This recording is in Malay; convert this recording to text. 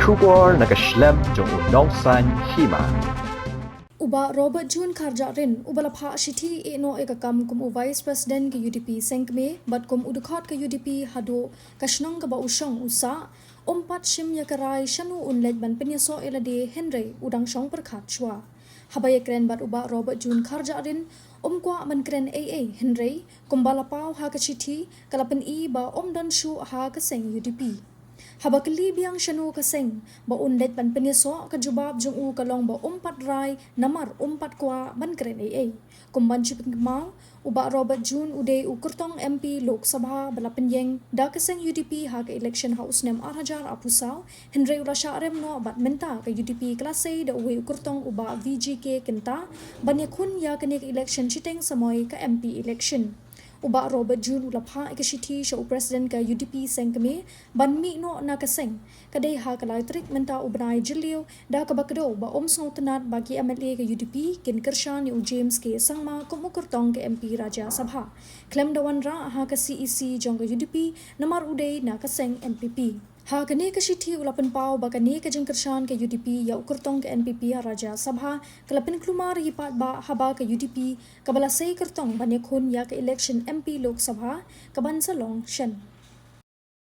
Shugor nakaslem jong unongsan Hima. Uba Robertjune Kharjahrin ubalapha shithi eno ekakam kum Vice President ke UDP Sengkme bat kum udukhat ke UDP hado kashnong ka ba usang usa ompat shim yakarai Shano unlet ban penyaso elade Henry udang shong perkhat chwa Haba yakren bat uba Robertjune Kharjahrin omkwa mankren AA Henry kumbalapau ha ka shithi kalapen I ba omdan shu ha ka seng UDP Haba kali biang Shano kaseng ba undet ban penyaso ka jubab jong u kalong ba umpat rai namar umpat kwa ban kren AA kumban chiping mau uba Robertjune ude ukurtong MP Lok Sabha bala penyeng da kaseng UDP ha ka election house nem arhajar apusau Henry ulasha rem no bat menta ka UDP klase da uwe ukurtong uba VGK kenta ban yakun ya kanik election chiteng samoy ka MP election Uba Robertjune ulapha ikashithi show president ka UDP Sengkme banmi no nakaseng kadai ha kalai trik menta ubnai jilio da kabakdo ba omsno tanat bagi MLA ka UDP kin kershan u James ke sangma kumukurtong ke MP Raja Sabha klem dawan ra ha ka CEC jong ka UDP namar udai nakaseng MPP Ha kani ka shithi ulapan pau ba kani ka jengkershan ke UDP ya ukurtong ke NPP Raja Sabha kalapin klumar hipat ba haba ke UDP kabala sei kertong banyakhun ya ke election MP Lok Sabha kaban salong shen